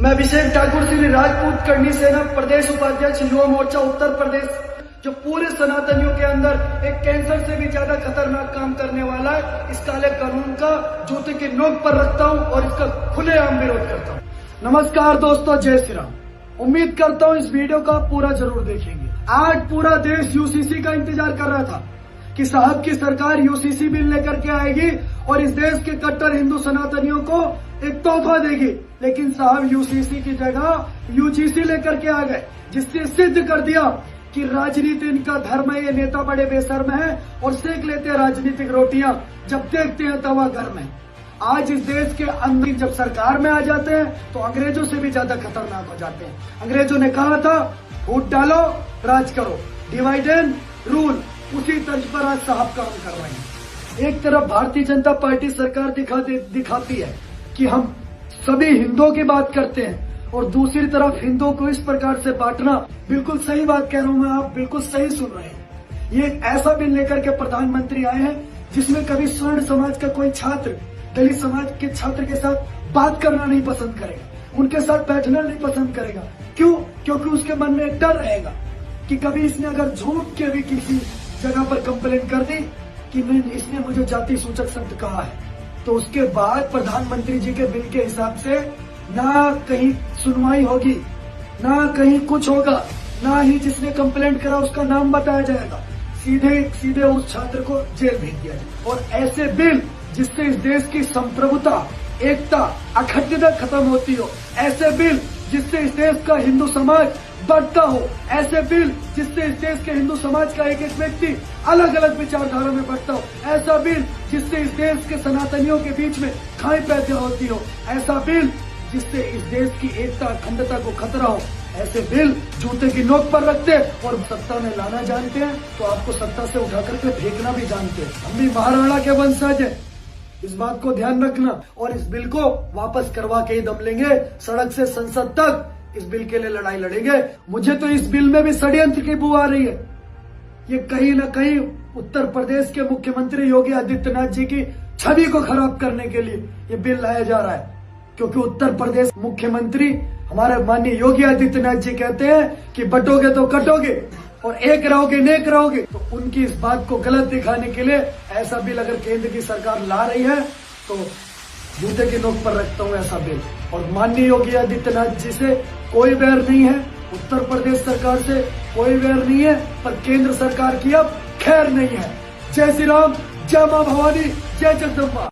मैं अभिषेक ठाकुर श्री राजपूत करनी सेना प्रदेश उपाध्यक्ष युवा मोर्चा उत्तर प्रदेश, जो पूरे सनातनियों के अंदर एक कैंसर से भी ज्यादा खतरनाक काम करने वाला है, इस काले कानून का जूते की नोक पर रखता हूं और इसका खुलेआम विरोध करता हूं। नमस्कार दोस्तों, जय श्री राम। उम्मीद करता हूं इस वीडियो का पूरा जरूर देखेंगे। आज पूरा देश यूसीसी का इंतजार कर रहा था कि साहब की सरकार यूसीसी बिल लेकर के आएगी और इस देश के कट्टर हिंदू सनातनियों को एक तोहफा देगी, लेकिन साहब यूसीसी की जगह यूजीसी लेकर के आ गए, जिससे सिद्ध कर दिया कि राजनीति इनका धर्म है। ये नेता बड़े बेशर्म है और सेक लेते हैं राजनीतिक रोटियां, जब देखते हैं तवा घर में। आज इस देश के अंदर जब सरकार में आ जाते हैं तो अंग्रेजों से भी ज्यादा खतरनाक हो जाते हैं। अंग्रेजों ने कहा था वोट डालो राज करो, डिवाइड एंड रूल, उसी तर्ज पर आज साहब काम कर रहे हैं। एक तरफ भारतीय जनता पार्टी सरकार दिखाती है कि हम सभी हिंदुओं की बात करते हैं और दूसरी तरफ हिंदुओं को इस प्रकार से बांटना, बिल्कुल सही बात कह रहा हूं मैं, आप बिल्कुल सही सुन रहे हैं। ये ऐसा बिल लेकर के प्रधानमंत्री आए हैं जिसमें कभी स्वर्ण समाज का कोई छात्र दलित समाज के छात्र के साथ बात करना नहीं पसंद करेगा, उनके साथ बैठना नहीं पसंद करेगा। क्यों? क्योंकि उसके मन में एक डर रहेगा कि कभी इसने अगर झूठ के भी किसी जगह पर कंप्लेंट कर दी कि इसने मुझे जाति सूचक शब्द कहा है, तो उसके बाद प्रधानमंत्री जी के बिल के हिसाब से ना कहीं सुनवाई होगी, ना कहीं कुछ होगा, ना ही जिसने कंप्लेंट करा उसका नाम बताया जाएगा, सीधे उस छात्र को जेल भेज दिया जाए। और ऐसे बिल जिससे इस देश की संप्रभुता, एकता, अखंडता खत्म होती हो, ऐसे बिल जिससे इस देश का हिंदू समाज बढ़ता हो, ऐसे बिल जिससे इस देश के हिंदू समाज का एक एक व्यक्ति अलग अलग विचारधारा में बढ़ता हो, ऐसा बिल जिससे इस देश के सनातनियों के बीच में खाई पैदा होती हो, ऐसा बिल जिससे इस देश की एकता अखंडता को खतरा हो, ऐसे बिल जूते की नोक पर रखते और सत्ता में लाना जानते हैं तो आपको सत्ता से उठा करके फेंकना भी जानते हैं। हम भी महाराणा के वंशज हैं, इस बात को ध्यान रखना। और इस बिल को वापस करवा के ही दम लेंगे, सड़क से संसद तक इस बिल के लिए लड़ाई लड़ेंगे। मुझे तो इस बिल में भी षड्यंत्र की बू आ रही है। ये कहीं न कहीं उत्तर प्रदेश के मुख्यमंत्री योगी आदित्यनाथ जी की छवि को खराब करने के लिए ये बिल लाया जा रहा है, क्योंकि उत्तर प्रदेश मुख्यमंत्री हमारे माननीय योगी आदित्यनाथ जी कहते हैं कि बटोगे तो कटोगे और एक रहोगे नेक रहोगे। तो उनकी इस बात को गलत दिखाने के लिए ऐसा बिल अगर केंद्र की सरकार ला रही है तो जूते की नोक पर रखता हूं ऐसा बिल। और माननीय योगी आदित्यनाथ जी से कोई वैर नहीं है, उत्तर प्रदेश सरकार से कोई वैर नहीं है, पर केंद्र सरकार की अब खैर नहीं है। जय श्री राम, जय मां भवानी, जय जगदम्बा।